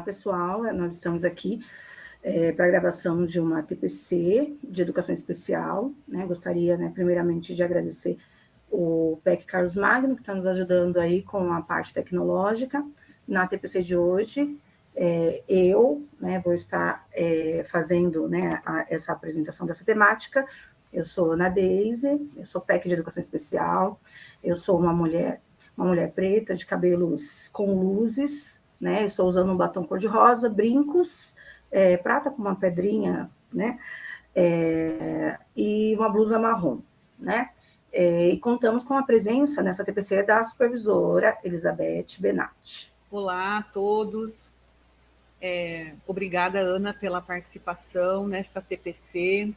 Olá, pessoal, nós estamos aqui para a gravação de uma TPC de Educação Especial, né? Gostaria, né, primeiramente, de agradecer o PEC Carlos Magno, que está nos ajudando aí com a parte tecnológica. Na TPC de hoje, eu, né, vou estar fazendo, né, essa apresentação dessa temática. Eu sou Ana Deise, eu sou PEC de Educação Especial, eu sou uma mulher preta, de cabelos com luzes, né? Eu estou usando um batom cor-de-rosa, brincos, prata com uma pedrinha, né? E uma blusa marrom, né? E contamos com a presença nessa TPC da supervisora Elizabeth Benatti. Olá a todos. Obrigada, Ana, pela participação nesta TPC.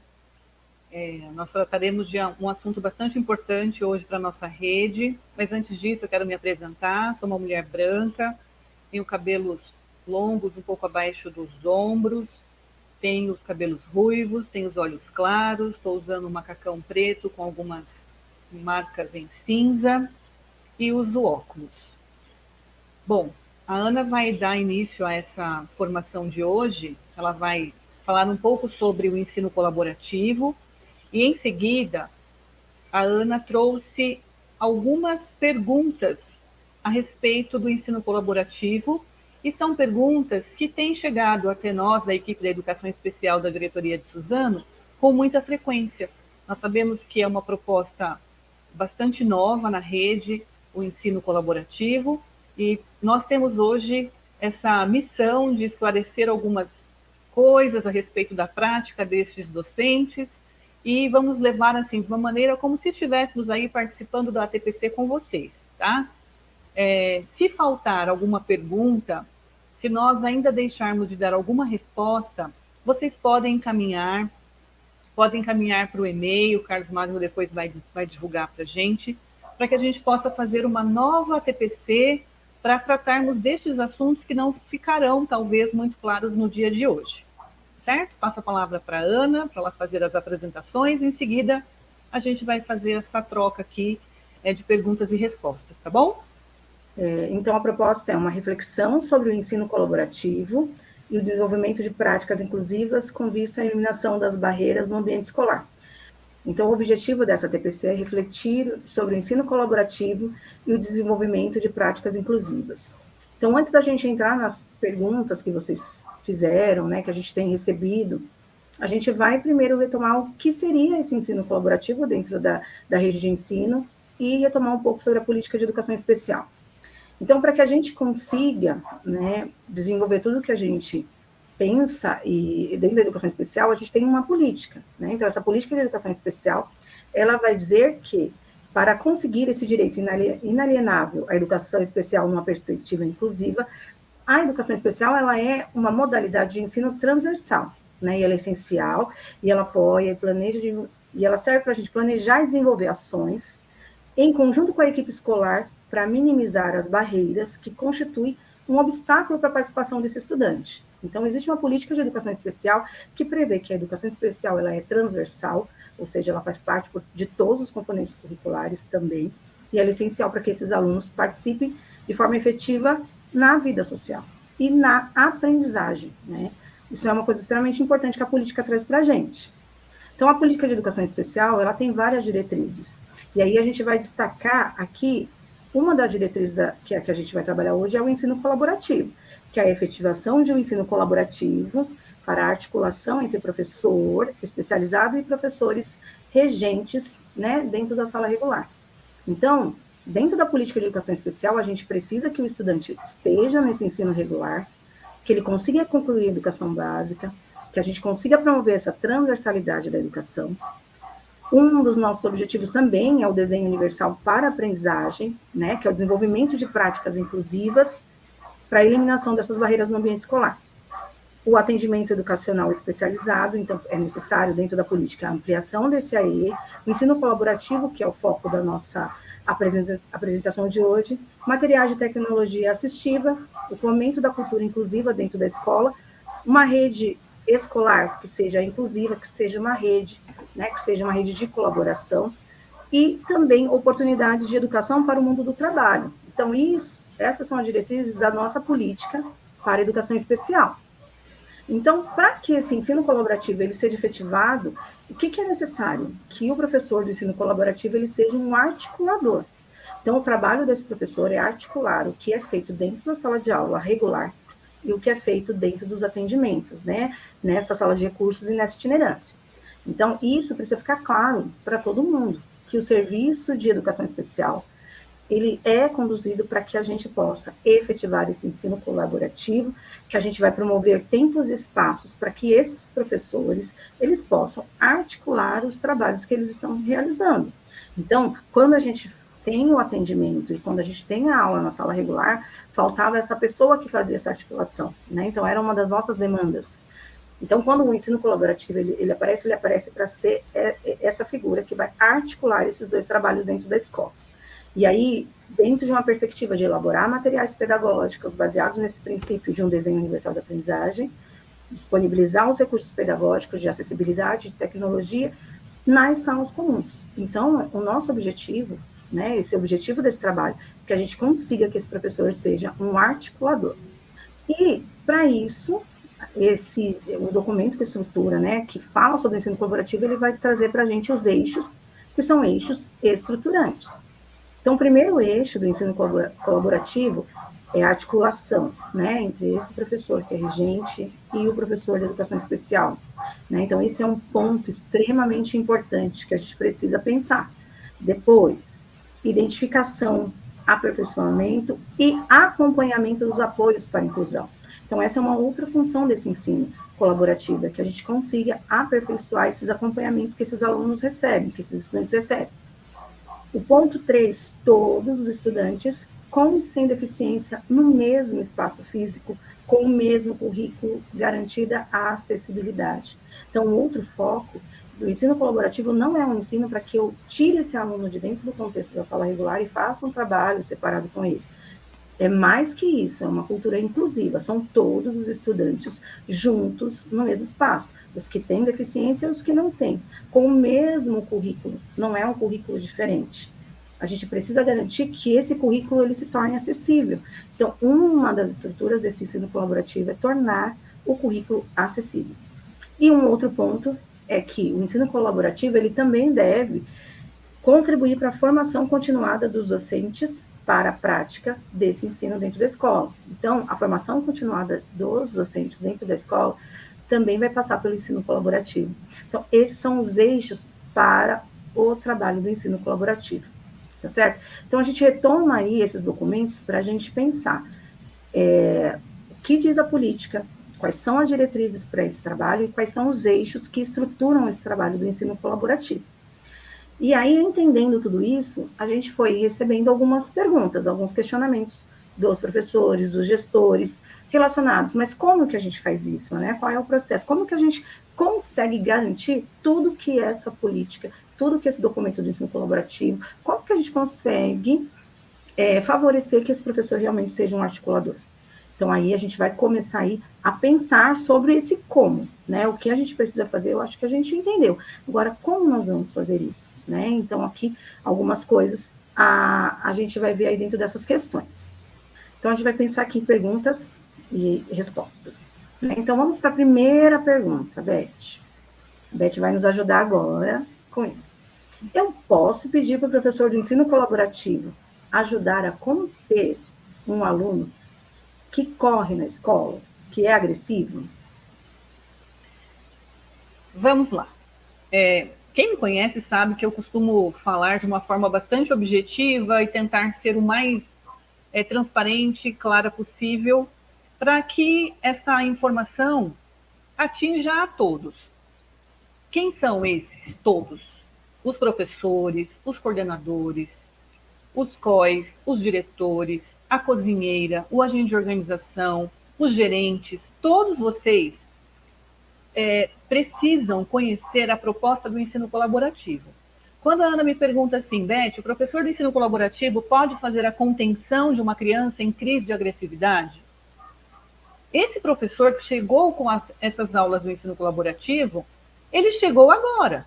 Nós trataremos de um assunto bastante importante hoje para a nossa rede, mas antes disso eu quero me apresentar. Sou uma mulher branca, tenho cabelos longos um pouco abaixo dos ombros, tenho os cabelos ruivos, tenho os olhos claros, estou usando um macacão preto com algumas marcas em cinza e uso óculos. Bom, a Ana vai dar início a essa formação de hoje. Ela vai falar um pouco sobre o ensino colaborativo e, em seguida, a Ana trouxe algumas perguntas a respeito do ensino colaborativo, e são perguntas que têm chegado até nós, da equipe da Educação Especial da Diretoria de Suzano, com muita frequência. Nós sabemos que é uma proposta bastante nova na rede, o ensino colaborativo, e nós temos hoje essa missão de esclarecer algumas coisas a respeito da prática destes docentes, e vamos levar assim de uma maneira como se estivéssemos aí participando da TPC com vocês, tá? Se faltar alguma pergunta, se nós ainda deixarmos de dar alguma resposta, vocês podem encaminhar para o e-mail, o Carlos Magno depois vai divulgar para a gente possa fazer uma nova TPC para tratarmos destes assuntos que não ficarão, talvez, muito claros no dia de hoje. Certo? Passo a palavra para a Ana, para ela fazer as apresentações, e em seguida a gente vai fazer essa troca aqui de perguntas e respostas, tá bom? Então, a proposta é uma reflexão sobre o ensino colaborativo e o desenvolvimento de práticas inclusivas com vista à eliminação das barreiras no ambiente escolar. Então, o objetivo dessa TPC é refletir sobre o ensino colaborativo e o desenvolvimento de práticas inclusivas. Então, antes da gente entrar nas perguntas que vocês fizeram, né, que a gente tem recebido, a gente vai primeiro retomar o que seria esse ensino colaborativo dentro da rede de ensino e retomar um pouco sobre a política de educação especial. Então, para que a gente consiga, né, desenvolver tudo que a gente pensa, e dentro da educação especial, a gente tem uma política, né? Então, essa política de educação especial, ela vai dizer que, para conseguir esse direito inalienável à educação especial numa perspectiva inclusiva, a educação especial, ela é uma modalidade de ensino transversal, né? E ela é essencial, e ela apoia e planeja, e ela serve para a gente planejar e desenvolver ações em conjunto com a equipe escolar para minimizar as barreiras que constituem um obstáculo para a participação desse estudante. Então, existe uma política de educação especial que prevê que a educação especial ela é transversal, ou seja, ela faz parte de todos os componentes curriculares também, e ela é essencial para que esses alunos participem de forma efetiva na vida social e na aprendizagem, né? Isso é uma coisa extremamente importante que a política traz para a gente. Então, a política de educação especial, ela tem várias diretrizes, e aí a gente vai destacar aqui uma das diretrizes que a gente vai trabalhar hoje é o ensino colaborativo, que é a efetivação de um ensino colaborativo para a articulação entre professor especializado e professores regentes, né, dentro da sala regular. Então, dentro da política de educação especial, a gente precisa que o estudante esteja nesse ensino regular, que ele consiga concluir a educação básica, que a gente consiga promover essa transversalidade da educação. Um dos nossos objetivos também é o desenho universal para a aprendizagem, né, que é o desenvolvimento de práticas inclusivas para a eliminação dessas barreiras no ambiente escolar. O atendimento educacional especializado, então é necessário dentro da política a ampliação desse AE, o ensino colaborativo, que é o foco da nossa apresentação de hoje, materiais de tecnologia assistiva, o fomento da cultura inclusiva dentro da escola, uma rede escolar que seja inclusiva, que seja uma rede, né, que seja uma rede de colaboração, e também oportunidades de educação para o mundo do trabalho. Então, essas são as diretrizes da nossa política, para a educação especial. Então, para que esse ensino colaborativo ele seja efetivado, o que é necessário? Que o professor do ensino colaborativo ele seja um articulador. Então, o trabalho desse professor é articular o que é feito dentro da sala de aula regular e o que é feito dentro dos atendimentos, né? Nessa sala de recursos e nessa itinerância. Então, isso precisa ficar claro para todo mundo, que o serviço de educação especial, ele é conduzido para que a gente possa efetivar esse ensino colaborativo, que a gente vai promover tempos e espaços para que esses professores, eles possam articular os trabalhos que eles estão realizando. Então, quando a gente tem o atendimento e quando a gente tem a aula na sala regular, faltava essa pessoa que fazia essa articulação, né? Então, era uma das nossas demandas. Então, quando o ensino colaborativo ele aparece para ser essa figura que vai articular esses dois trabalhos dentro da escola. E aí, dentro de uma perspectiva de elaborar materiais pedagógicos baseados nesse princípio de um desenho universal da aprendizagem, disponibilizar os recursos pedagógicos de acessibilidade e tecnologia nas salas comuns. Então, o nosso objetivo, né, esse objetivo desse trabalho, é que a gente consiga que esse professor seja um articulador. E, para isso, o documento que estrutura, né, que fala sobre o ensino colaborativo, ele vai trazer para a gente os eixos, que são eixos estruturantes. Então, o primeiro eixo do ensino colaborativo é a articulação, né, entre esse professor que é regente e o professor de educação especial. Né? Então, esse é um ponto extremamente importante que a gente precisa pensar. Depois, identificação, aperfeiçoamento e acompanhamento dos apoios para a inclusão. Então, essa é uma outra função desse ensino colaborativo, que a gente consiga aperfeiçoar esses acompanhamentos que esses alunos recebem, que esses estudantes recebem. O ponto 3, todos os estudantes com e sem deficiência no mesmo espaço físico, com o mesmo currículo, garantida a acessibilidade. Então, outro foco do ensino colaborativo não é um ensino para que eu tire esse aluno de dentro do contexto da sala regular e faça um trabalho separado com ele. É mais que isso, é uma cultura inclusiva, são todos os estudantes juntos no mesmo espaço, os que têm deficiência e os que não têm, com o mesmo currículo, não é um currículo diferente. A gente precisa garantir que esse currículo ele se torne acessível. Então, uma das estruturas desse ensino colaborativo é tornar o currículo acessível. E um outro ponto é que o ensino colaborativo ele também deve contribuir para a formação continuada dos docentes para a prática desse ensino dentro da escola. Então, a formação continuada dos docentes dentro da escola também vai passar pelo ensino colaborativo. Então, esses são os eixos para o trabalho do ensino colaborativo, tá certo? Então, a gente retoma aí esses documentos para a gente pensar o que diz a política, quais são as diretrizes para esse trabalho e quais são os eixos que estruturam esse trabalho do ensino colaborativo. E aí, entendendo tudo isso, a gente foi recebendo algumas perguntas, alguns questionamentos dos professores, dos gestores relacionados. Mas como que a gente faz isso, né? Qual é o processo? Como que a gente consegue garantir tudo que essa política, tudo que esse documento do ensino colaborativo, como que a gente consegue favorecer que esse professor realmente seja um articulador? Então, aí a gente vai começar aí a pensar sobre esse como, né? O que a gente precisa fazer, eu acho que a gente entendeu. Agora, como nós vamos fazer isso, né? Então, aqui, algumas coisas a gente vai ver aí dentro dessas questões. Então, a gente vai pensar aqui em perguntas e respostas. Né? Então, vamos para a primeira pergunta, Beth. A Beth vai nos ajudar agora com isso. Eu posso pedir para o professor do ensino colaborativo ajudar a conter um aluno que corre na escola, que é agressivo? Vamos lá. Quem me conhece sabe que eu costumo falar de uma forma bastante objetiva e tentar ser o mais transparente e clara possível para que essa informação atinja a todos. Quem são esses todos? Os professores, os coordenadores, os COIs, os diretores, a cozinheira, o agente de organização, os gerentes, todos vocês precisam conhecer a proposta do ensino colaborativo. Quando a Ana me pergunta assim, Beth, o professor do ensino colaborativo pode fazer a contenção de uma criança em crise de agressividade? Esse professor que chegou com essas aulas do ensino colaborativo, ele chegou agora,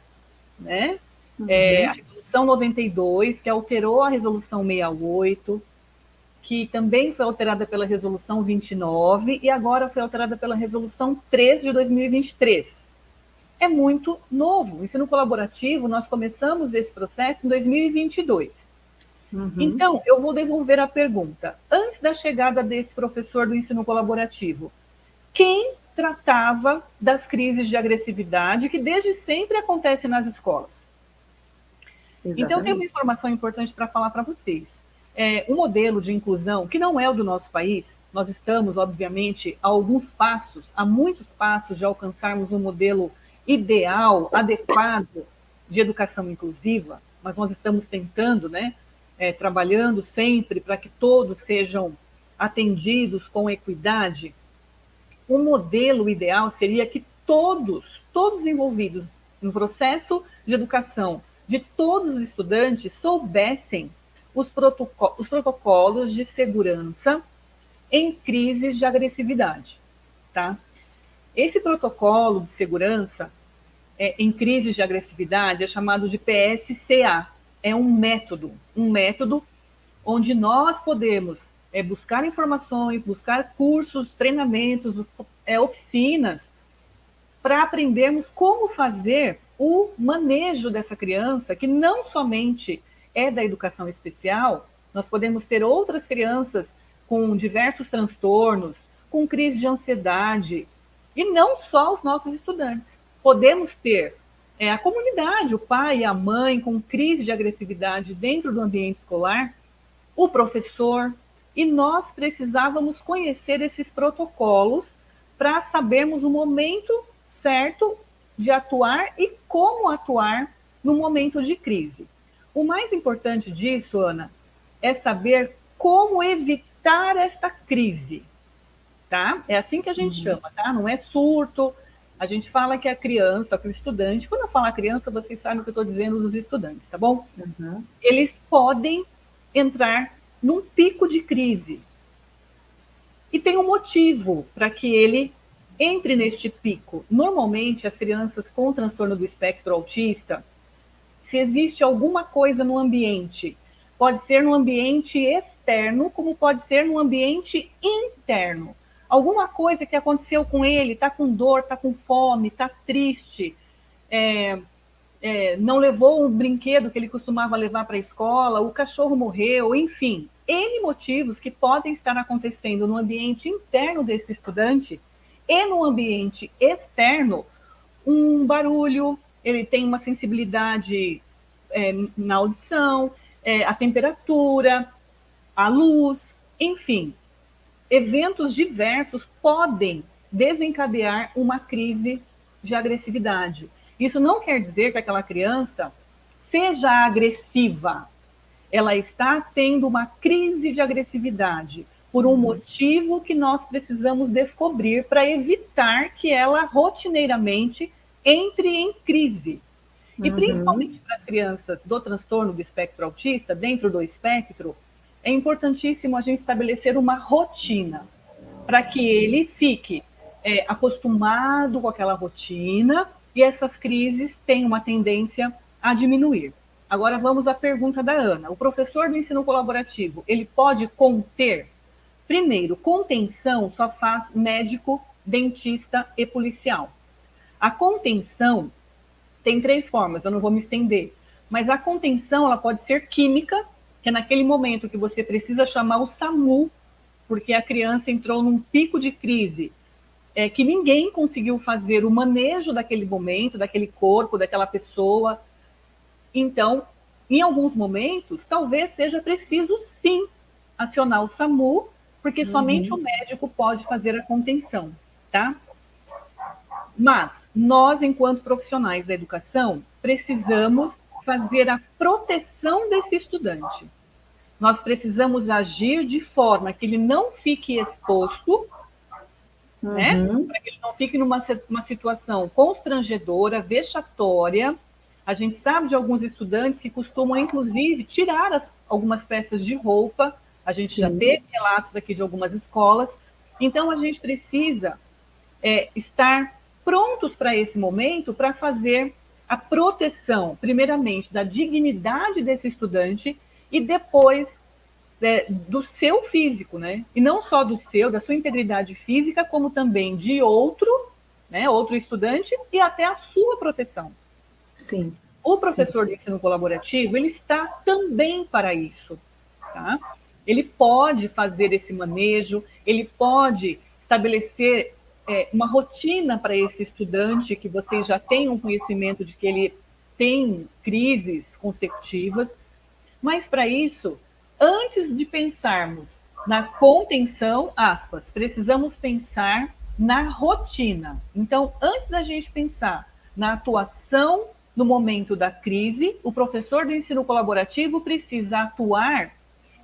né? A Resolução 92, que alterou a Resolução 68, que também foi alterada pela Resolução 29 e agora foi alterada pela Resolução 13 de 2023. É muito novo. O ensino colaborativo, nós começamos esse processo em 2022. Então, eu vou devolver a pergunta. Antes da chegada desse professor do ensino colaborativo, quem tratava das crises de agressividade que desde sempre acontecem nas escolas? Exatamente. Então, tem uma informação importante para falar para vocês. Um modelo de inclusão, que não é o do nosso país, nós estamos, obviamente, a muitos passos de alcançarmos um modelo ideal, adequado de educação inclusiva, mas nós estamos tentando, né, trabalhando sempre para que todos sejam atendidos com equidade. Um modelo ideal seria que todos envolvidos no processo de educação de todos os estudantes soubessem os protocolos de segurança em crises de agressividade, tá? Esse protocolo de segurança em crises de agressividade é chamado de PSCA. É um método onde nós podemos buscar informações, buscar cursos, treinamentos, oficinas, para aprendermos como fazer o manejo dessa criança, que não somente é da educação especial, nós podemos ter outras crianças com diversos transtornos, com crise de ansiedade, e não só os nossos estudantes. Podemos ter a comunidade, o pai e a mãe com crise de agressividade dentro do ambiente escolar, o professor, e nós precisávamos conhecer esses protocolos para sabermos o momento certo de atuar e como atuar no momento de crise. O mais importante disso, Ana, é saber como evitar esta crise, tá? É assim que a gente chama, tá? Não é surto. A gente fala que a criança, que o estudante, quando eu falo criança, vocês sabem o que eu estou dizendo dos estudantes, tá bom? Eles podem entrar num pico de crise. E tem um motivo para que ele entre neste pico. Normalmente, as crianças com transtorno do espectro autista, se existe alguma coisa no ambiente, pode ser no ambiente externo, como pode ser no ambiente interno. Alguma coisa que aconteceu com ele, está com dor, está com fome, está triste, não levou um brinquedo que ele costumava levar para a escola, o cachorro morreu, enfim. N motivos que podem estar acontecendo no ambiente interno desse estudante e no ambiente externo, um barulho, ele tem uma sensibilidade na audição, a temperatura, a luz, enfim. Eventos diversos podem desencadear uma crise de agressividade. Isso não quer dizer que aquela criança seja agressiva. Ela está tendo uma crise de agressividade por um motivo que nós precisamos descobrir para evitar que ela rotineiramente entre em crise. E principalmente para as crianças do transtorno do espectro autista, dentro do espectro, é importantíssimo a gente estabelecer uma rotina para que ele fique acostumado com aquela rotina e essas crises têm uma tendência a diminuir. Agora vamos à pergunta da Ana. O professor do ensino colaborativo, ele pode conter? Primeiro, contenção só faz médico, dentista e policial. A contenção tem 3 formas, eu não vou me estender, mas a contenção ela pode ser química, que é naquele momento que você precisa chamar o SAMU, porque a criança entrou num pico de crise, que ninguém conseguiu fazer o manejo daquele momento, daquele corpo, daquela pessoa. Então, em alguns momentos, talvez seja preciso sim acionar o SAMU, porque somente o médico pode fazer a contenção, tá? Mas nós, enquanto profissionais da educação, precisamos fazer a proteção desse estudante. Nós precisamos agir de forma que ele não fique exposto, né? Para que ele não fique numa situação constrangedora, vexatória. A gente sabe de alguns estudantes que costumam, inclusive, tirar algumas peças de roupa. A gente já teve relatos aqui de algumas escolas. Então, a gente precisa estar prontos para esse momento, para fazer a proteção, primeiramente, da dignidade desse estudante e depois do seu físico, né? E não só do seu, da sua integridade física, como também de outro, né? Outro estudante e até a sua proteção. Sim. O Sim. professor de ensino colaborativo, ele está também para isso, tá? Ele pode fazer esse manejo, ele pode estabelecer uma rotina para esse estudante que vocês já têm um conhecimento de que ele tem crises consecutivas, mas para isso, antes de pensarmos na contenção, aspas, precisamos pensar na rotina. Então, antes da gente pensar na atuação no momento da crise, o professor do ensino colaborativo precisa atuar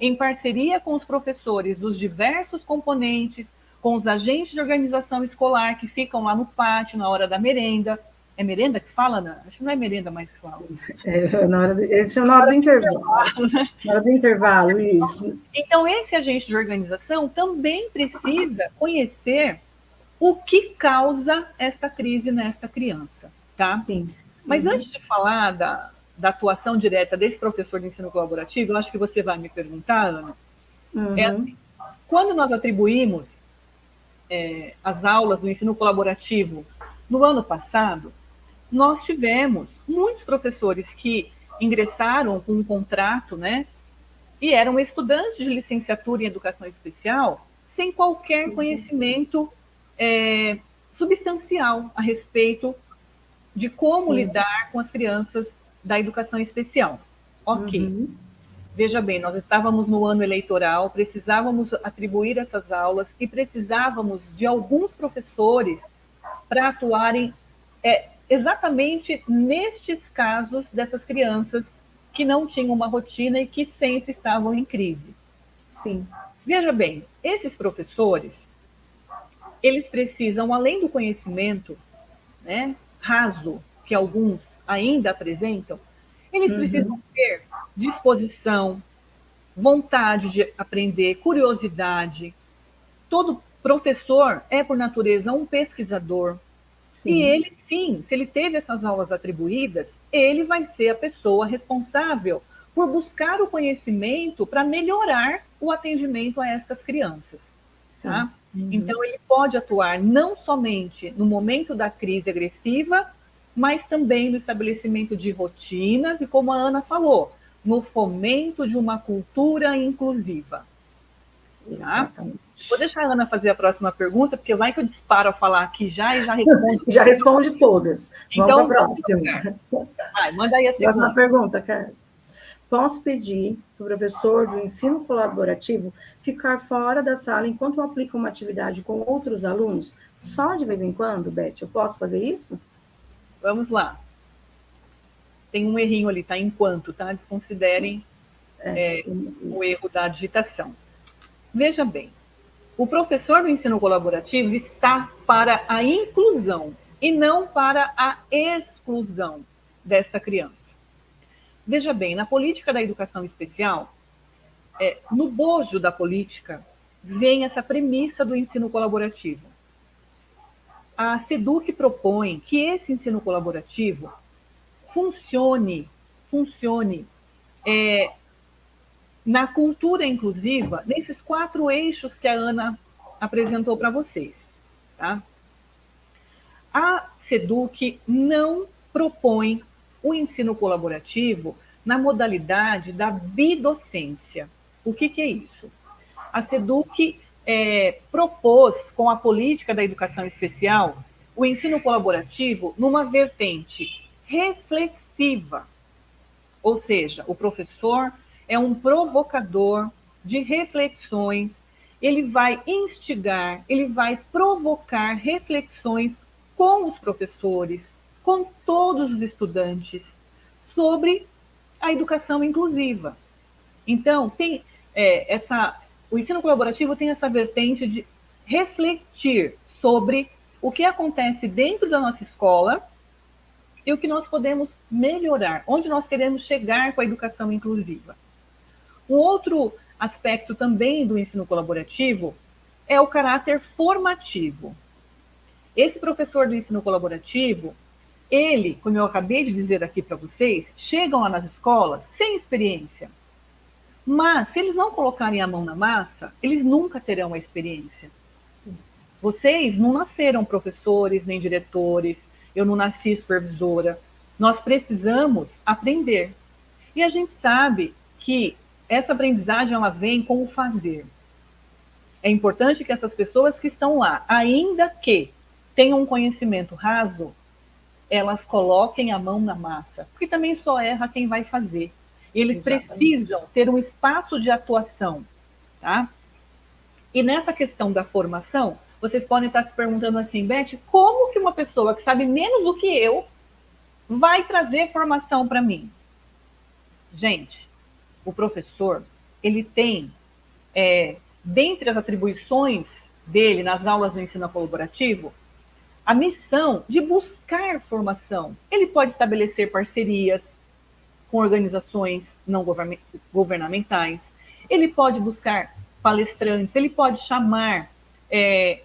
em parceria com os professores dos diversos componentes, com os agentes de organização escolar que ficam lá no pátio na hora da merenda. É merenda que fala, Ana? Acho que não é merenda mais que fala. Esse é na hora do intervalo. Na hora do intervalo, isso. Então, esse agente de organização também precisa conhecer o que causa esta crise nesta criança, tá? Sim. Mas antes de falar da atuação direta desse professor de ensino colaborativo, eu acho que você vai me perguntar, Ana, é assim, quando nós atribuímos as aulas do ensino colaborativo no ano passado, nós tivemos muitos professores que ingressaram com um contrato, né, e eram estudantes de licenciatura em educação especial sem qualquer conhecimento substancial a respeito de como lidar com as crianças da educação especial. Ok. Veja bem, nós estávamos no ano eleitoral, precisávamos atribuir essas aulas e precisávamos de alguns professores para atuarem exatamente nestes casos dessas crianças que não tinham uma rotina e que sempre estavam em crise. Sim. Veja bem, esses professores, eles precisam, além do conhecimento, né, raso que alguns ainda apresentam, eles precisam ter disposição, vontade de aprender, curiosidade. Todo professor é, por natureza, um pesquisador. Sim. E ele, sim, se ele teve essas aulas atribuídas, ele vai ser a pessoa responsável por buscar o conhecimento para melhorar o atendimento a essas crianças. Tá? Então, ele pode atuar não somente no momento da crise agressiva, mas também no estabelecimento de rotinas e, como a Ana falou, no fomento de uma cultura inclusiva. Tá? Vou deixar a Ana fazer a próxima pergunta, porque vai que eu disparo a falar aqui já e já responde. Já responde todas. Então, vamos para a próxima. Vai, manda aí a segunda. Próxima pergunta, Carlos. Posso pedir para o professor do ensino colaborativo ficar fora da sala enquanto aplica uma atividade com outros alunos? Só de vez em quando, Beth? Eu posso fazer isso? Vamos lá. Tem um errinho ali, tá? Enquanto, tá? Desconsiderem o erro da digitação. Veja bem, o professor do ensino colaborativo está para a inclusão e não para a exclusão desta criança. Veja bem, na política da educação especial, no bojo da política, vem essa premissa do ensino colaborativo. A SEDUC propõe que esse ensino colaborativo funcione na cultura inclusiva, nesses 4 eixos que a Ana apresentou para vocês. Tá? A SEDUC não propõe o ensino colaborativo na modalidade da bidocência. O que é isso? A SEDUC propôs, com a política da educação especial, o ensino colaborativo numa vertente reflexiva. Ou seja, o professor é um provocador de reflexões, ele vai instigar, ele vai provocar reflexões com os professores, com todos os estudantes, sobre a educação inclusiva. Então, o ensino colaborativo tem essa vertente de refletir sobre o que acontece dentro da nossa escola e o que nós podemos melhorar, onde nós queremos chegar com a educação inclusiva. Um outro aspecto também do ensino colaborativo é o caráter formativo. Esse professor do ensino colaborativo, ele, como eu acabei de dizer aqui para vocês, chegam lá nas escolas sem experiência. Mas, se eles não colocarem a mão na massa, eles nunca terão a experiência. Sim. Vocês não nasceram professores nem diretores, eu não nasci supervisora. Nós precisamos aprender. E a gente sabe que essa aprendizagem ela vem com o fazer. É importante que essas pessoas que estão lá, ainda que tenham um conhecimento raso, elas coloquem a mão na massa, porque também só erra quem vai fazer. E eles Exatamente. precisam ter um espaço de atuação, tá? E nessa questão da formação, vocês podem estar se perguntando assim, Beth, como que uma pessoa que sabe menos do que eu vai trazer formação para mim? Gente, o professor, ele tem, dentre as atribuições dele nas aulas do ensino colaborativo, a missão de buscar formação. Ele pode estabelecer parcerias com organizações não governamentais, ele pode buscar palestrantes, ele pode chamar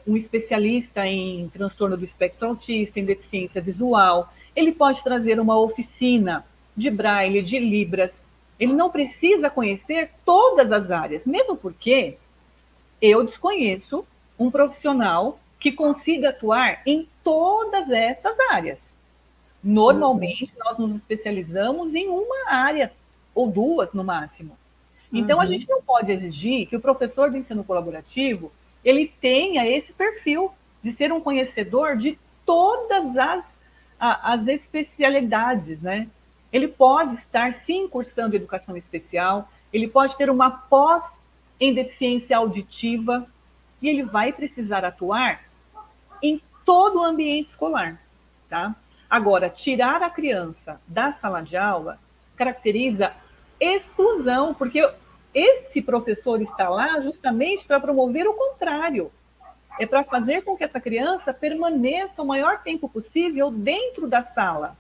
um especialista em transtorno do espectro autista, em deficiência visual, ele pode trazer uma oficina de braille, de libras. Ele não precisa conhecer todas as áreas, mesmo porque eu desconheço um profissional que consiga atuar em todas essas áreas. Uhum. Normalmente, nós nos especializamos em uma área, ou duas no máximo. Então, a gente Uhum. não pode exigir que o professor de ensino colaborativo ele tenha esse perfil de ser um conhecedor de todas as especialidades, né? Ele pode estar, sim, cursando educação especial, ele pode ter uma pós em deficiência auditiva, e ele vai precisar atuar em todo o ambiente escolar, tá? Agora, tirar a criança da sala de aula caracteriza exclusão, porque esse professor está lá justamente para promover o contrário. É para fazer com que essa criança permaneça o maior tempo possível dentro da sala.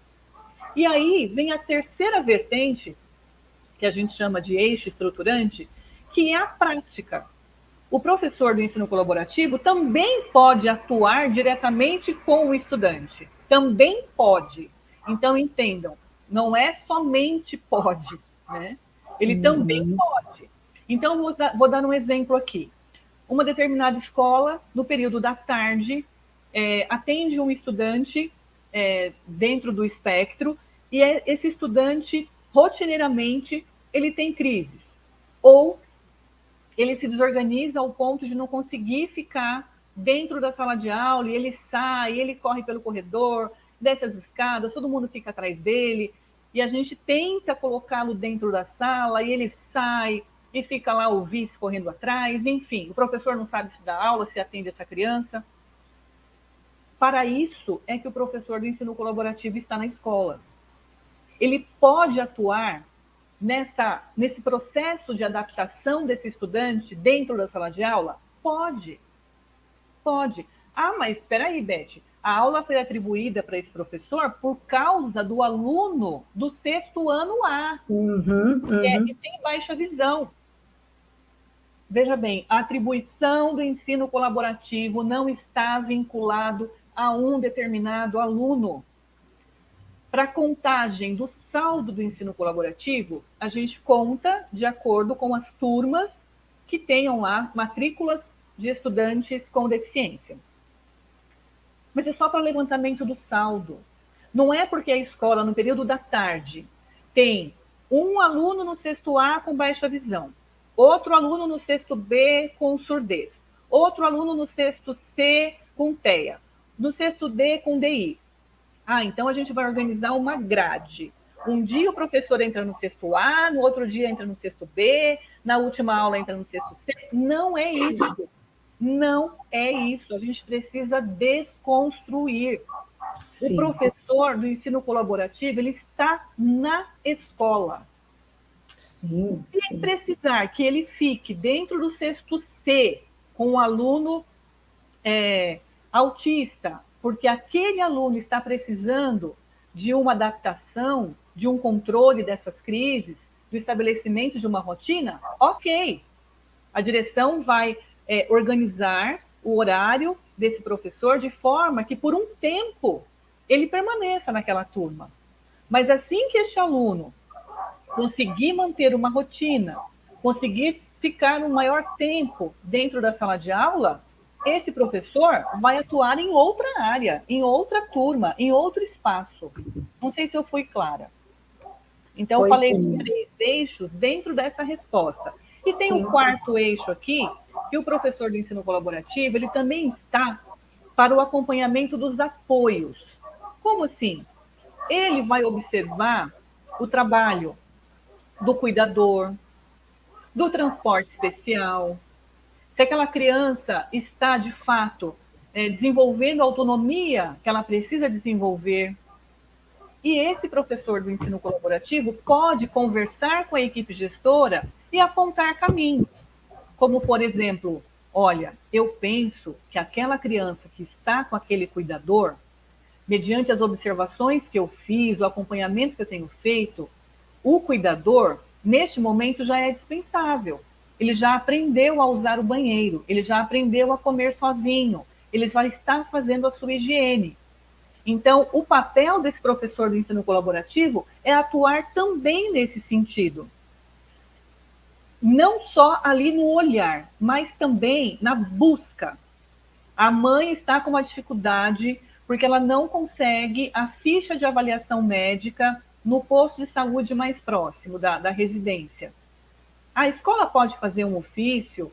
E aí vem a terceira vertente, que a gente chama de eixo estruturante, que é a prática. O professor do ensino colaborativo também pode atuar diretamente com o estudante. Também pode. Então, entendam, não é somente pode, né? Ele também Uhum. pode. Então, vou dar um exemplo aqui. Uma determinada escola, no período da tarde, atende um estudante dentro do espectro e esse estudante, rotineiramente, ele tem crises. Ou ele se desorganiza ao ponto de não conseguir ficar dentro da sala de aula, e ele sai, ele corre pelo corredor, desce as escadas, todo mundo fica atrás dele, e a gente tenta colocá-lo dentro da sala, e ele sai, e fica lá o vice correndo atrás, enfim, o professor não sabe se dá aula, se atende essa criança. Para isso é que o professor do ensino colaborativo está na escola. Ele pode atuar nesse processo de adaptação desse estudante dentro da sala de aula? Pode, pode. Ah, mas espera aí, Beth. A aula foi atribuída para esse professor por causa do aluno do sexto ano A, Uhum. que Uhum. tem baixa visão. Veja bem, a atribuição do ensino colaborativo não está vinculado a um determinado aluno. Para a contagem do saldo do ensino colaborativo, a gente conta de acordo com as turmas que tenham lá matrículas de estudantes com deficiência. Mas é só para levantamento do saldo. Não é porque a escola, no período da tarde, tem um aluno no sexto A com baixa visão, outro aluno no sexto B com surdez, outro aluno no sexto C com TEA, no sexto D com DI. Ah, então a gente vai organizar uma grade. Um dia o professor entra no sexto A, no outro dia entra no sexto B, na última aula entra no sexto C. Não é isso. Não é isso. A gente precisa desconstruir. O Sim, professor do ensino colaborativo, ele está na escola. sim, Se sim. precisar que ele fique dentro do sexto C com um aluno autista, porque aquele aluno está precisando de uma adaptação, de um controle dessas crises, do estabelecimento de uma rotina, ok. A direção vai organizar o horário desse professor de forma que, por um tempo, ele permaneça naquela turma. Mas assim que este aluno conseguir manter uma rotina, conseguir ficar um maior tempo dentro da sala de aula, esse professor vai atuar em outra área, em outra turma, em outro espaço. Não sei se eu fui clara. Então, eu Foi falei de sim. 3 eixos dentro dessa resposta. E tem Sim. o quarto eixo aqui, que o professor do ensino colaborativo, ele também está para o acompanhamento dos apoios. Como assim? Ele vai observar o trabalho do cuidador, do transporte especial, se aquela criança está, de fato, desenvolvendo a autonomia que ela precisa desenvolver. E esse professor do ensino colaborativo pode conversar com a equipe gestora e apontar caminhos, como, por exemplo, olha, eu penso que aquela criança que está com aquele cuidador, mediante as observações que eu fiz, o acompanhamento que eu tenho feito, o cuidador, neste momento, já é dispensável. Ele já aprendeu a usar o banheiro, ele já aprendeu a comer sozinho, ele já está fazendo a sua higiene. Então, o papel desse professor do ensino colaborativo é atuar também nesse sentido. Não só ali no olhar, mas também na busca. A mãe está com uma dificuldade porque ela não consegue a ficha de avaliação médica no posto de saúde mais próximo da residência. A escola pode fazer um ofício,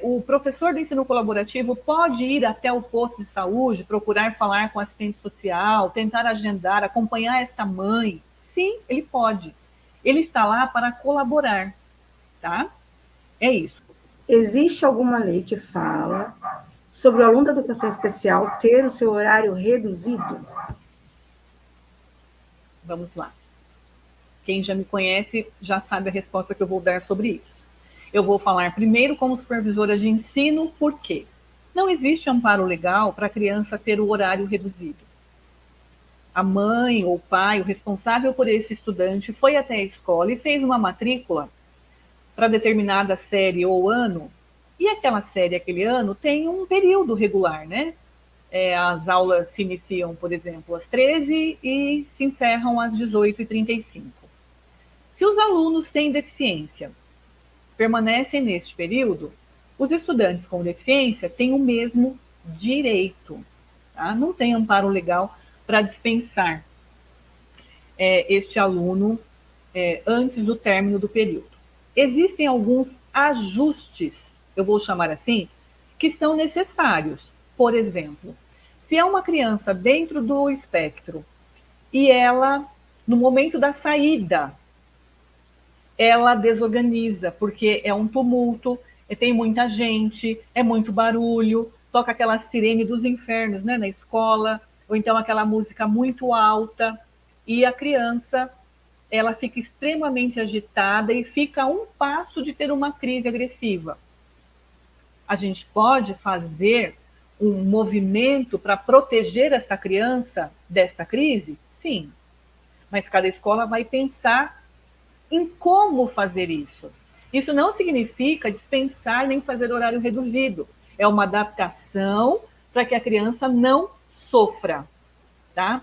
o professor do ensino colaborativo pode ir até o posto de saúde, procurar falar com o assistente social, tentar agendar, acompanhar esta mãe. Sim, ele pode. Ele está lá para colaborar, tá? É isso. Existe alguma lei que fala sobre o aluno da educação especial ter o seu horário reduzido? Vamos lá. Quem já me conhece já sabe a resposta que eu vou dar sobre isso. Eu vou falar primeiro como supervisora de ensino, por quê? Não existe amparo legal para a criança ter o horário reduzido. A mãe ou o pai, o responsável por esse estudante, foi até a escola e fez uma matrícula para determinada série ou ano, e aquela série, aquele ano, tem um período regular, né? As aulas se iniciam, por exemplo, às 13 e se encerram às 18h35. Se os alunos têm deficiência, permanecem neste período, os estudantes com deficiência têm o mesmo direito. Tá? Não tem amparo legal para dispensar este aluno antes do término do período. Existem alguns ajustes, eu vou chamar assim, que são necessários. Por exemplo, se é uma criança dentro do espectro e ela, no momento da saída, ela desorganiza, porque é um tumulto, tem muita gente, é muito barulho, toca aquela sirene dos infernos, né, na escola, ou então aquela música muito alta, e a criança, ela fica extremamente agitada e fica a um passo de ter uma crise agressiva. A gente pode fazer um movimento para proteger essa criança desta crise? Sim, mas cada escola vai pensar em como fazer isso. Isso não significa dispensar nem fazer horário reduzido. É uma adaptação para que a criança não sofra, tá?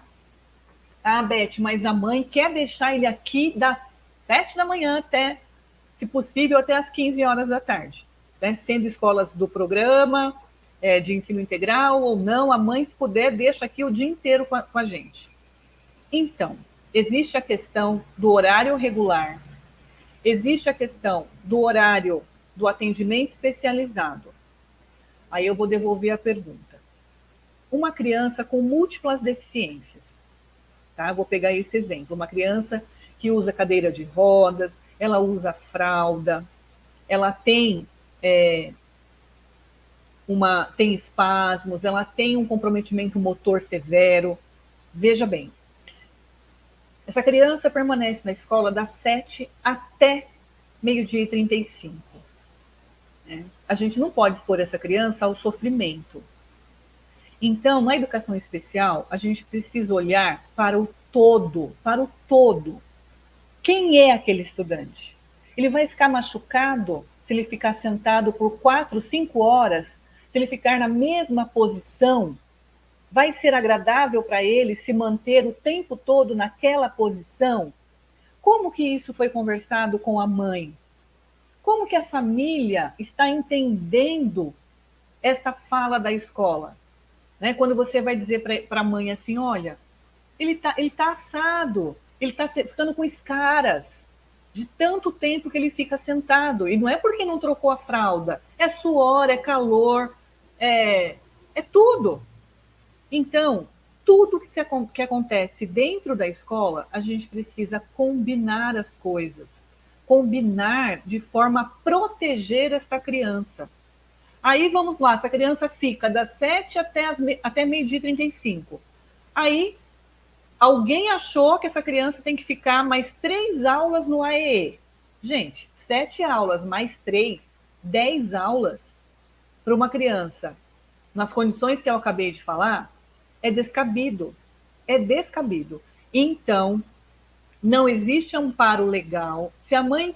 Ah, Beth, mas a mãe quer deixar ele aqui das 7 da manhã até, se possível, até as 15 horas da tarde. Né? Sendo escolas do programa, de ensino integral ou não, a mãe, se puder, deixa aqui o dia inteiro com a gente. Então, existe a questão do horário regular, existe a questão do horário do atendimento especializado. Aí eu vou devolver a pergunta. Uma criança com múltiplas deficiências, tá? Vou pegar esse exemplo. Uma criança que usa cadeira de rodas, ela usa fralda, ela tem, tem espasmos, ela tem um comprometimento motor severo. Veja bem, essa criança permanece na escola das 7 até meio-dia e 35. Né? A gente não pode expor essa criança ao sofrimento. Então, na educação especial, a gente precisa olhar para o todo, para o todo. Quem é aquele estudante? Ele vai ficar machucado se ele ficar sentado por 4, 5 horas, se ele ficar na mesma posição? Vai ser agradável para ele se manter o tempo todo naquela posição? Como que isso foi conversado com a mãe? Como que a família está entendendo essa fala da escola? Né? Quando você vai dizer para a mãe assim, olha, ele tá assado, ele está ficando com escaras, de tanto tempo que ele fica sentado. E não é porque não trocou a fralda, é suor, é calor, é, é tudo. Então, tudo que acontece dentro da escola, a gente precisa combinar as coisas. Combinar de forma a proteger essa criança. Aí vamos lá, essa criança fica das 7 até meio-dia e 35. Aí alguém achou que essa criança tem que ficar mais 3 aulas no AEE. Gente, 7 aulas mais 3, 10 aulas para uma criança, nas condições que eu acabei de falar, é descabido. É descabido. Então, não existe amparo legal. Se a mãe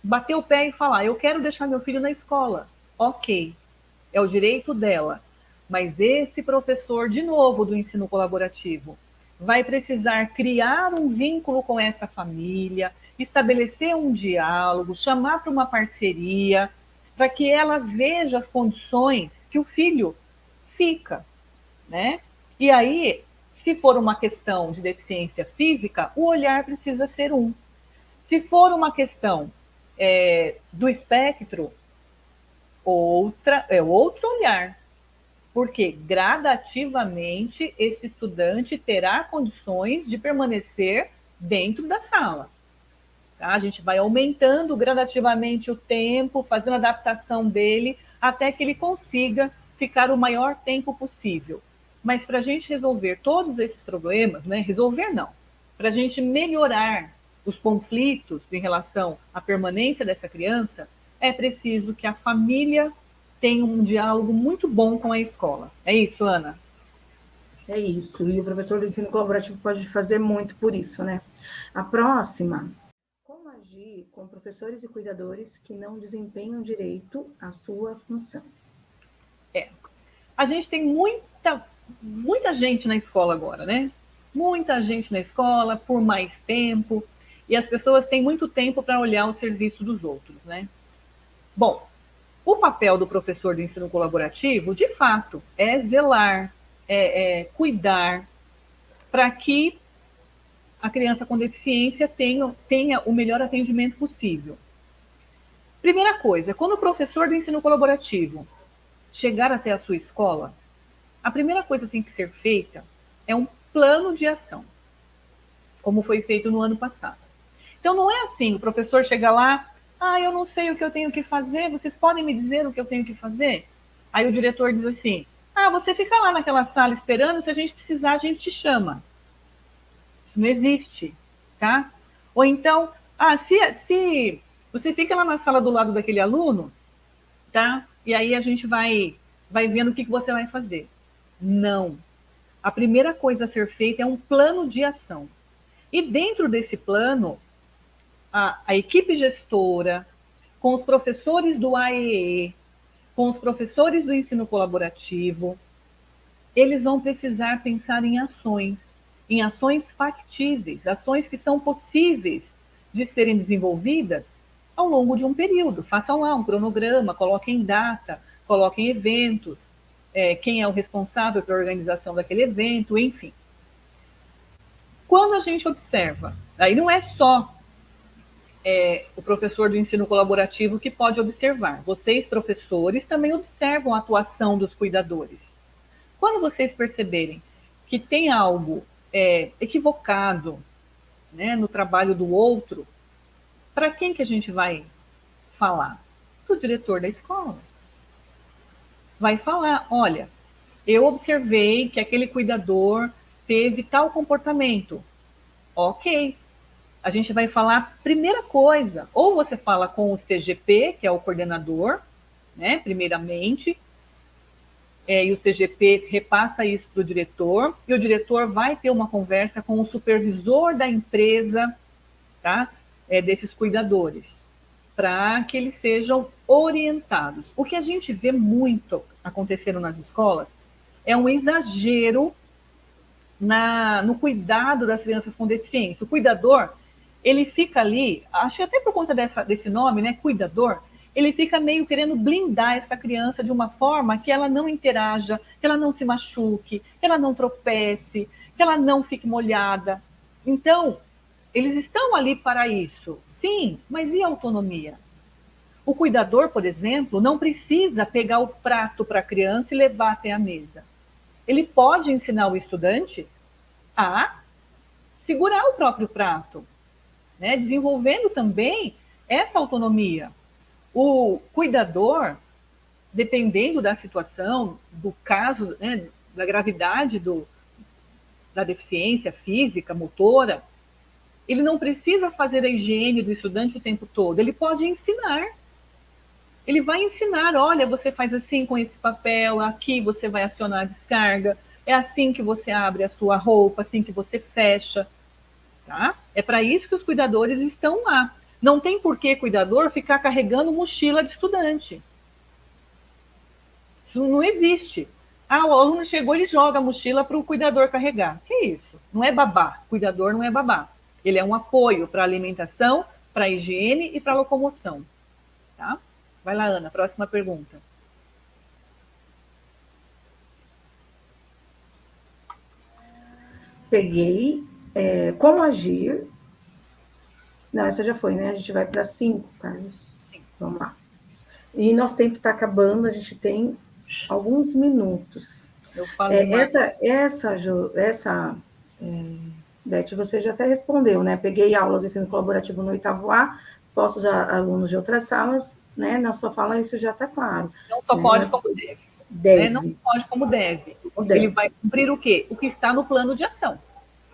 bater o pé e falar, eu quero deixar meu filho na escola, ok, é o direito dela. Mas esse professor, de novo, do ensino colaborativo, vai precisar criar um vínculo com essa família, estabelecer um diálogo, chamar para uma parceria, para que ela veja as condições que o filho fica, né? E aí, se for uma questão de deficiência física, o olhar precisa ser um. Se for uma questão do espectro, outro olhar, porque gradativamente esse estudante terá condições de permanecer dentro da sala. Tá? A gente vai aumentando gradativamente o tempo, fazendo a adaptação dele, até que ele consiga ficar o maior tempo possível. Mas para a gente resolver todos esses problemas, né, resolver não, para a gente melhorar os conflitos em relação à permanência dessa criança, é preciso que a família tenha um diálogo muito bom com a escola. É isso, Ana? É isso, e o professor do ensino colaborativo pode fazer muito por isso, né? A próxima, como agir com professores e cuidadores que não desempenham direito à sua função? A gente tem muita gente na escola agora, né? Muita gente na escola, por mais tempo, e as pessoas têm muito tempo para olhar o serviço dos outros, né? Bom, o papel do professor de ensino colaborativo, de fato, é zelar, cuidar para que a criança com deficiência tenha o melhor atendimento possível. Primeira coisa, quando o professor de ensino colaborativo chegar até a sua escola, a primeira coisa que tem que ser feita é um plano de ação, como foi feito no ano passado. Então, não é assim, o professor chega lá, eu não sei o que eu tenho que fazer, vocês podem me dizer o que eu tenho que fazer? Aí o diretor diz assim, você fica lá naquela sala esperando, se a gente precisar, a gente te chama. Isso não existe, tá? Ou então, se você fica lá na sala do lado daquele aluno, tá? E aí a gente vai vendo o que você vai fazer. Não. A primeira coisa a ser feita é um plano de ação. E dentro desse plano, a equipe gestora, com os professores do AEE, com os professores do ensino colaborativo, eles vão precisar pensar em ações factíveis, ações que são possíveis de serem desenvolvidas ao longo de um período. Façam lá um cronograma, coloquem data, coloquem eventos, quem é o responsável pela organização daquele evento, enfim. Quando a gente observa, aí não é só o professor do ensino colaborativo que pode observar. Vocês, professores, também observam a atuação dos cuidadores. Quando vocês perceberem que tem algo equivocado, né, no trabalho do outro, para quem que a gente vai falar? Para o diretor da escola. Vai falar, olha, eu observei que aquele cuidador teve tal comportamento. Ok. A gente vai falar, primeira coisa, ou você fala com o CGP, que é o coordenador, né, primeiramente, e o CGP repassa isso para o diretor, e o diretor vai ter uma conversa com o supervisor da empresa, tá, desses cuidadores, para que eles sejam orientados. O que a gente vê muito acontecendo nas escolas é um exagero no cuidado das crianças com deficiência. O cuidador, ele fica ali, acho que até por conta desse nome, né, cuidador, ele fica meio querendo blindar essa criança de uma forma que ela não interaja, que ela não se machuque, que ela não tropece, que ela não fique molhada. Então, eles estão ali para isso, sim, mas e a autonomia? O cuidador, por exemplo, não precisa pegar o prato para a criança e levar até a mesa. Ele pode ensinar o estudante a segurar o próprio prato, né? Desenvolvendo também essa autonomia. O cuidador, dependendo da situação, do caso, né, da gravidade da deficiência física, motora, ele não precisa fazer a higiene do estudante o tempo todo, ele pode ensinar. Ele vai ensinar, olha, você faz assim com esse papel, aqui você vai acionar a descarga, é assim que você abre a sua roupa, assim que você fecha, tá? É para isso que os cuidadores estão lá. Não tem por que cuidador ficar carregando mochila de estudante. Isso não existe. Ah, o aluno chegou, ele joga a mochila para o cuidador carregar. Que isso? Não é babá. Cuidador não é babá. Ele é um apoio para a alimentação, para a higiene e para a locomoção. Tá? Vai lá, Ana, próxima pergunta. Peguei. Como agir? Não, essa já foi, né? A gente vai para 5, Carlos. Sim. Vamos lá. E nosso tempo está acabando, a gente tem alguns minutos. Eu falo demais. Beth, você já até respondeu, né? Peguei aulas de ensino colaborativo no oitavo A, posso já alunos de outras salas, né? Na sua fala isso já está claro. Não só Né? pode como deve. Deve. Né? Não pode como deve. Como deve. Ele vai cumprir o quê? O que está no plano de ação.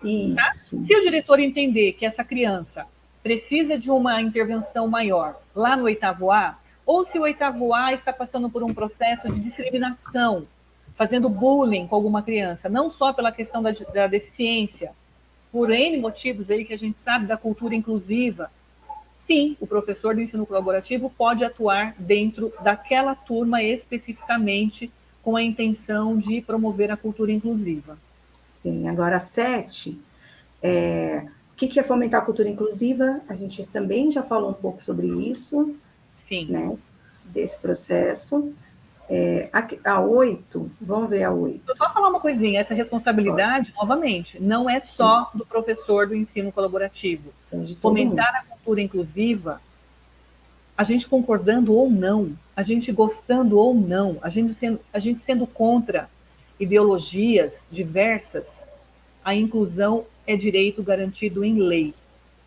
Tá? Isso. Se o diretor entender que essa criança precisa de uma intervenção maior lá no oitavo A, ou se o oitavo A está passando por um processo de discriminação, fazendo bullying com alguma criança, não só pela questão da deficiência, por N motivos aí que a gente sabe da cultura inclusiva, sim, o professor do ensino colaborativo pode atuar dentro daquela turma especificamente com a intenção de promover a cultura inclusiva. Sim, agora 7, o que é fomentar a cultura inclusiva? A gente também já falou um pouco sobre isso, sim, né? Desse processo. A 8, vamos ver a 8. Eu só falar uma coisinha, essa responsabilidade, novamente, não é só do professor do ensino colaborativo. Fomentar a cultura inclusiva, a gente concordando ou não, a gente gostando ou não, a gente sendo contra ideologias diversas, a inclusão é direito garantido em lei.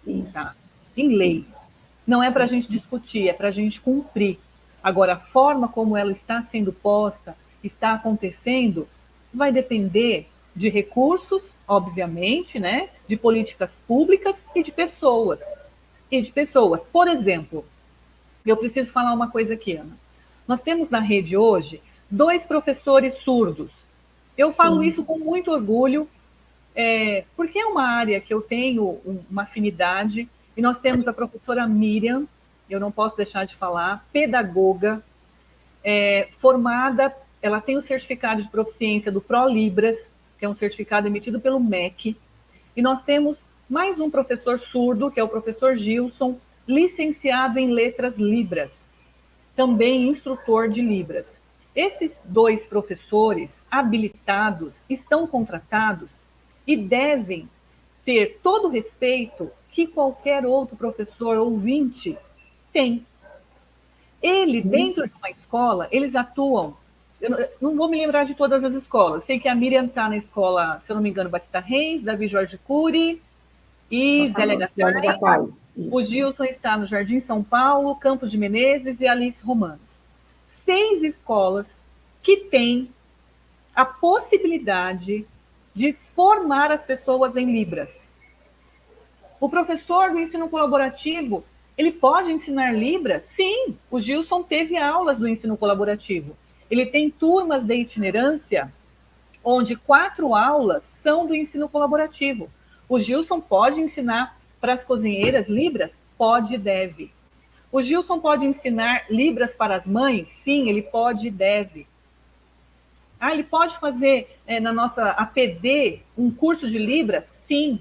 Isso. Tá? Em lei. Isso. Não é para a gente discutir, é para a gente cumprir. Agora, a forma como ela está sendo posta, está acontecendo, vai depender de recursos, obviamente, né? De políticas públicas e de pessoas. Por exemplo, eu preciso falar uma coisa aqui, Ana. Nós temos na rede hoje 2 professores surdos. Eu falo isso com muito orgulho, porque é uma área que eu tenho uma afinidade, e nós temos a professora Miriam, eu não posso deixar de falar, pedagoga, formada, ela tem o certificado de proficiência do ProLibras, que é um certificado emitido pelo MEC, e nós temos mais um professor surdo, que é o professor Gilson, licenciado em Letras Libras, também instrutor de Libras. Esses 2 professores habilitados estão contratados e devem ter todo o respeito que qualquer outro professor ouvinte tem. Dentro de uma escola, eles atuam. Eu não vou me lembrar de todas as escolas. Sei que a Miriam está na escola, se eu não me engano, Batista Reis, Davi Jorge Cury e Zélia Gattai. O Gilson está no Jardim São Paulo, Campos de Menezes e Alice Romanos. 6 escolas que têm a possibilidade de formar as pessoas em Libras. O professor do ensino colaborativo, ele pode ensinar Libras? Sim, o Gilson teve aulas do ensino colaborativo. Ele tem turmas de itinerância, onde 4 aulas são do ensino colaborativo. O Gilson pode ensinar para as cozinheiras Libras? Pode e deve. O Gilson pode ensinar Libras para as mães? Sim, ele pode e deve. Ele pode fazer na nossa APD um curso de Libras? Sim.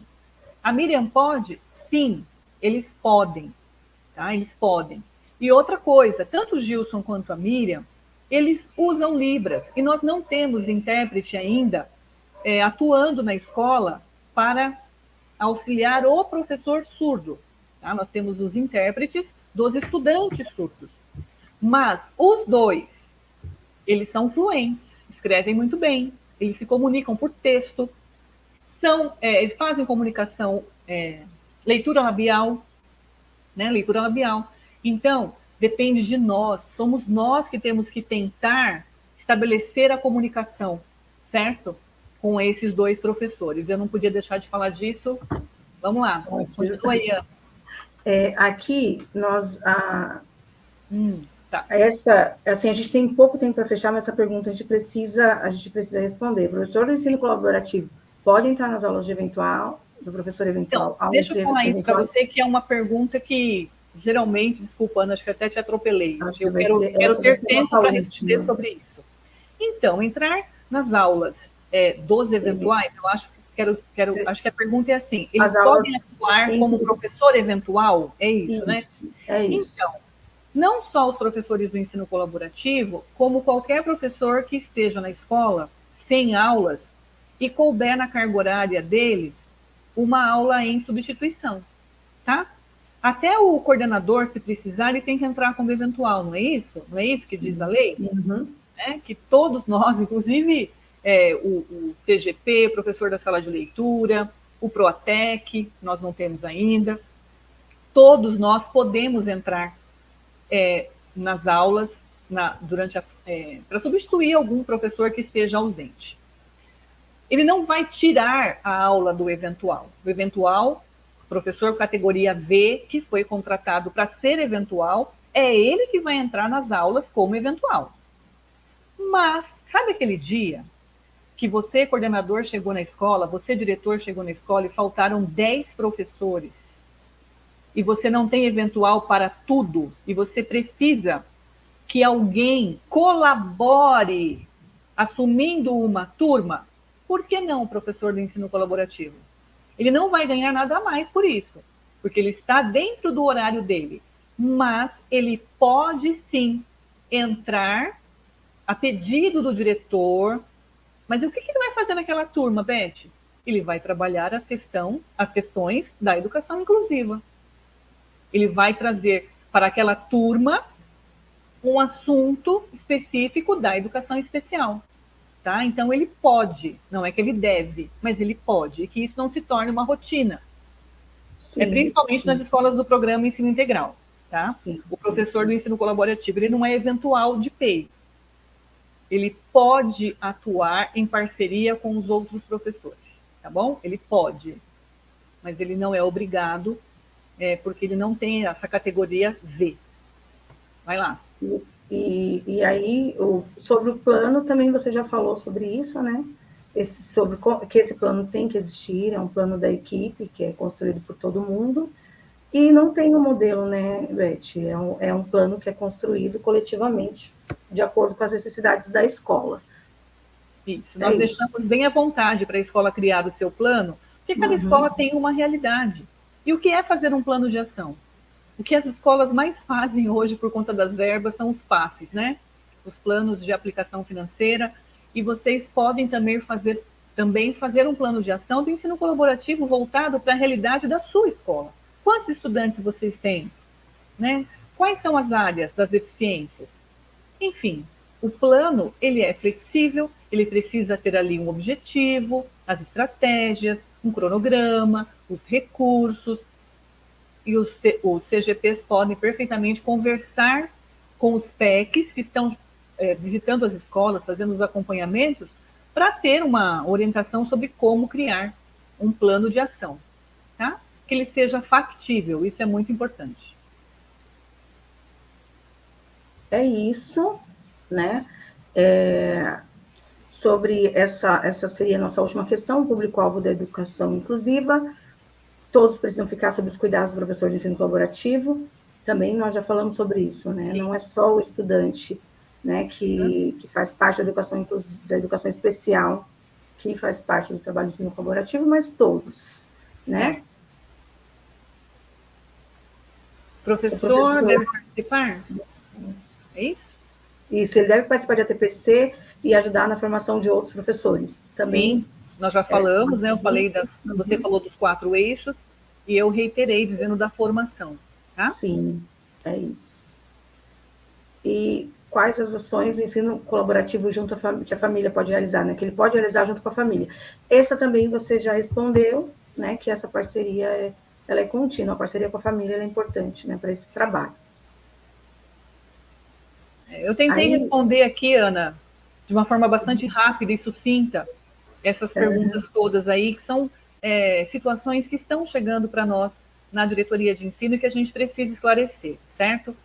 A Miriam pode? Sim. Eles podem, tá? Eles podem. E outra coisa, tanto o Gilson quanto a Miriam, eles usam Libras, e nós não temos intérprete ainda atuando na escola para auxiliar o professor surdo. Tá? Nós temos os intérpretes dos estudantes surdos. Mas os dois, eles são fluentes, escrevem muito bem, eles se comunicam por texto, eles fazem comunicação, leitura labial, né? Leitura labial. Então, depende de nós, somos nós que temos que tentar estabelecer a comunicação, certo? Com esses dois professores. Eu não podia deixar de falar disso. Vamos lá, continua aí. Aqui, nós... Tá. Assim, a gente tem pouco tempo para fechar, mas essa pergunta a gente precisa responder. O professor do ensino colaborativo pode entrar nas aulas de eventual, do professor eventual? Então, deixa eu falar isso para você, que é uma pergunta que, geralmente, desculpa, Ana, acho que até te atropelei. Eu quero ter tempo para responder sobre isso. Então, entrar nas aulas dos eventuais, eu acho que a pergunta é assim, eles podem atuar como professor eventual? É isso, né? É isso. Então, não só os professores do ensino colaborativo, como qualquer professor que esteja na escola sem aulas e couber na carga horária deles uma aula em substituição, tá? Até o coordenador, se precisar, ele tem que entrar como eventual, não é isso? Não é isso que diz a lei? Uhum. Que todos nós, inclusive o CGP, o professor da sala de leitura, o PROATEC, nós não temos ainda, todos nós podemos entrar nas aulas para substituir algum professor que esteja ausente. Ele não vai tirar a aula do eventual. O eventual, professor categoria V, que foi contratado para ser eventual, é ele que vai entrar nas aulas como eventual. Mas, sabe aquele dia que você, coordenador, chegou na escola, você, diretor, chegou na escola e faltaram 10 professores, e você não tem eventual para tudo, e você precisa que alguém colabore assumindo uma turma? Por que não o professor do ensino colaborativo? Ele não vai ganhar nada a mais por isso, porque ele está dentro do horário dele, mas ele pode sim entrar a pedido do diretor. Mas o que ele vai fazer naquela turma, Beth? Ele vai trabalhar as questões da educação inclusiva. Ele vai trazer para aquela turma um assunto específico da educação especial. Tá? Então, ele pode, não é que ele deve, mas ele pode, e que isso não se torne uma rotina. Sim, principalmente nas escolas do programa Ensino Integral. Tá? O professor do ensino colaborativo, ele não é eventual de PEI. Ele pode atuar em parceria com os outros professores, tá bom? Ele pode, mas ele não é obrigado, porque ele não tem essa categoria V. Vai lá. E aí, sobre o plano, também você já falou sobre isso, né? Sobre que esse plano tem que existir, é um plano da equipe, que é construído por todo mundo, e não tem um modelo, né, Beth? É um plano que é construído coletivamente, de acordo com as necessidades da escola. Isso, nós deixamos bem à vontade para a escola criar o seu plano, porque cada escola tem uma realidade. E o que é fazer um plano de ação? O que as escolas mais fazem hoje por conta das verbas são os PAFs, né? Os planos de aplicação financeira, e vocês podem também fazer um plano de ação do ensino colaborativo voltado para a realidade da sua escola. Quantos estudantes vocês têm? Né? Quais são as áreas das deficiências? Enfim, o plano, ele é flexível, ele precisa ter ali um objetivo, as estratégias, um cronograma, os recursos, e os CGPs podem perfeitamente conversar com os PECs que estão visitando as escolas, fazendo os acompanhamentos, para ter uma orientação sobre como criar um plano de ação, tá? Que ele seja factível, isso é muito importante. É isso, né? Sobre essa seria a nossa última questão, o público-alvo da educação inclusiva. Todos precisam ficar sob os cuidados do professor de ensino colaborativo. Também nós já falamos sobre isso, né? Não é só o estudante, né, que faz parte da educação especial, que faz parte do trabalho de ensino colaborativo, mas todos, né? Professor deve participar? É isso? Isso, ele deve participar de ATPC e ajudar na formação de outros professores. Também. Sim, nós já falamos, né? Eu falei você falou dos 4 eixos e eu reiterei dizendo da formação, tá? Sim, é isso. E quais as ações do ensino colaborativo junto que a família pode realizar, né? Que ele pode realizar junto com a família. Essa também você já respondeu, né? Que essa parceria ela é contínua, a parceria com a família é importante, né? Para esse trabalho. Eu tentei responder aqui, Ana, de uma forma bastante rápida e sucinta, essas perguntas todas aí, que são situações que estão chegando para nós na diretoria de ensino e que a gente precisa esclarecer, certo?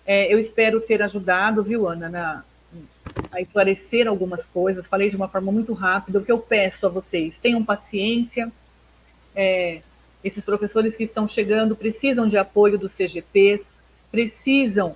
Eu espero ter ajudado, viu, Ana, a esclarecer algumas coisas. Falei de uma forma muito rápida. O que eu peço a vocês, tenham paciência. Esses professores que estão chegando precisam de apoio dos CGPs, precisam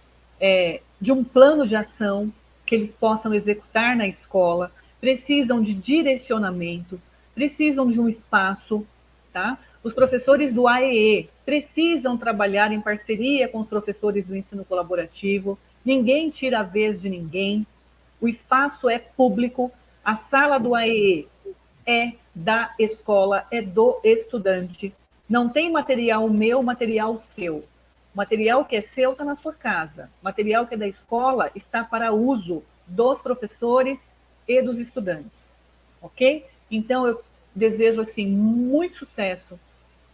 de um plano de ação que eles possam executar na escola, precisam de direcionamento, precisam de um espaço, tá? Os professores do AEE precisam trabalhar em parceria com os professores do ensino colaborativo, ninguém tira a vez de ninguém, o espaço é público, a sala do AEE é da escola, é do estudante, não tem material meu, material seu. O material que é seu está na sua casa. O material que é da escola está para uso dos professores e dos estudantes. Ok? Então, eu desejo, assim, muito sucesso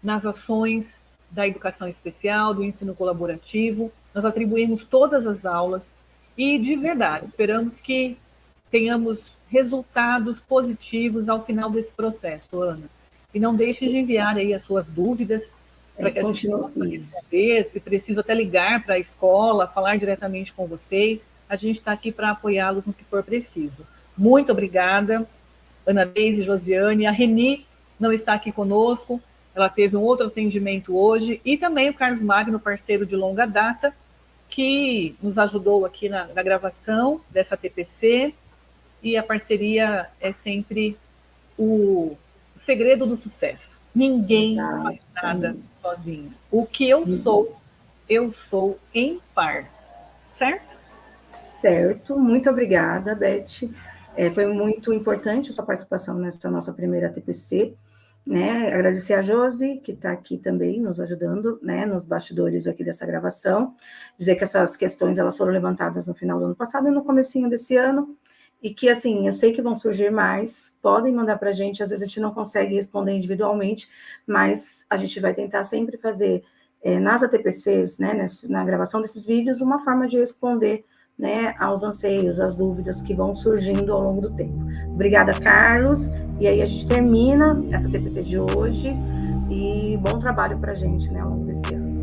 nas ações da educação especial, do ensino colaborativo. Nós atribuímos todas as aulas e, de verdade, esperamos que tenhamos resultados positivos ao final desse processo, Ana. E não deixe de enviar aí as suas dúvidas para que a gente possa responder, se preciso até ligar para a escola, falar diretamente com vocês. A gente está aqui para apoiá-los no que for preciso. Muito obrigada, Ana Deise, Josiane. A Reni não está aqui conosco, ela teve um outro atendimento hoje, e também o Carlos Magno, parceiro de longa data, que nos ajudou aqui na gravação dessa TPC, e a parceria é sempre o segredo do sucesso. Ninguém faz nada sozinho. O que eu sou em par. Certo? Certo. Muito obrigada, Beth. Foi muito importante a sua participação nessa nossa primeira TPC. Né? Agradecer a Josi, que está aqui também nos ajudando, né, nos bastidores aqui dessa gravação. Dizer que essas questões elas foram levantadas no final do ano passado e no comecinho desse ano. E que, assim, eu sei que vão surgir mais, podem mandar para a gente, às vezes a gente não consegue responder individualmente, mas a gente vai tentar sempre fazer, nas ATPCs, né, na gravação desses vídeos, uma forma de responder, né, aos anseios, às dúvidas que vão surgindo ao longo do tempo. Obrigada, Carlos, e aí a gente termina essa TPC de hoje, e bom trabalho para a gente, né, ao longo desse ano.